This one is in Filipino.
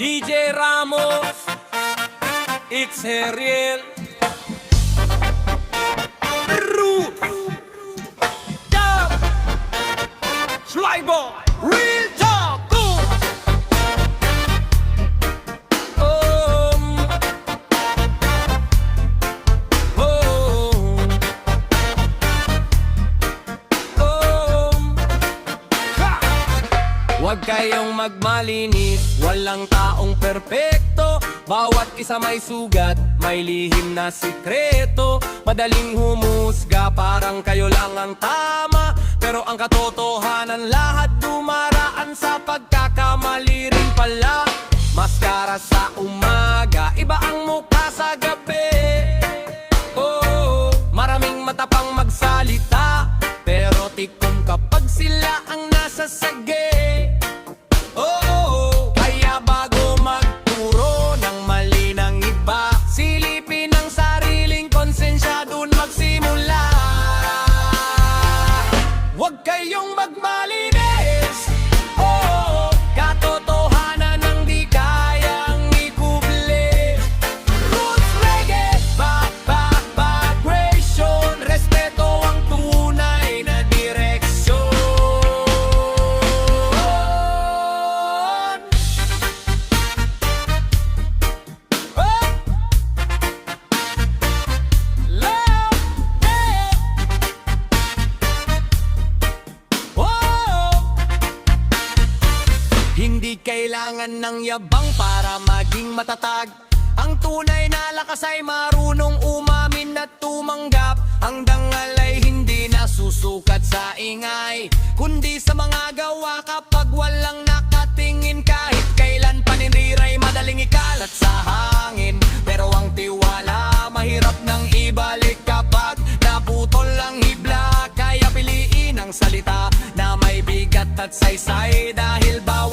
DJ Ramos, it's real. Root, Dub, Slybo, real talk. Huwag kayong magmalinis, walang taong perpekto. Bawat isa may sugat, may lihim na sikreto. Madaling humusga, parang kayo lang ang tama. Pero ang katotohanan, lahat dumaraan sa pagkakamali rin pala. Maskara sa umaga, iba ang mukha sa gabi. Oh, maraming matapang magsalita, pero tikong kapag sila ang nasa sage. Kaya bago magturo ng mali ng iba, silipin ang sariling konsensya, dun magsimula. Huwag kayong magmalinis, katotohanan ang di kayang ikuble. Roots reggae, vibration, respeto ang tunay na direksyon. Hindi kailangan ng yabang para maging matatag. Ang tunay na lakas ay marunong umamin at tumanggap. Ang dangal ay hindi nasusukat sa ingay, kundi sa mga gawa. Kapag walang nakatingin, kahit kailan panindiray, madaling ikalat sa hangin. Pero ang tiwala, mahirap nang ibalik kapag naputol ang hibla. Kaya piliin ang salita na may bigat at saysay, dahil bawat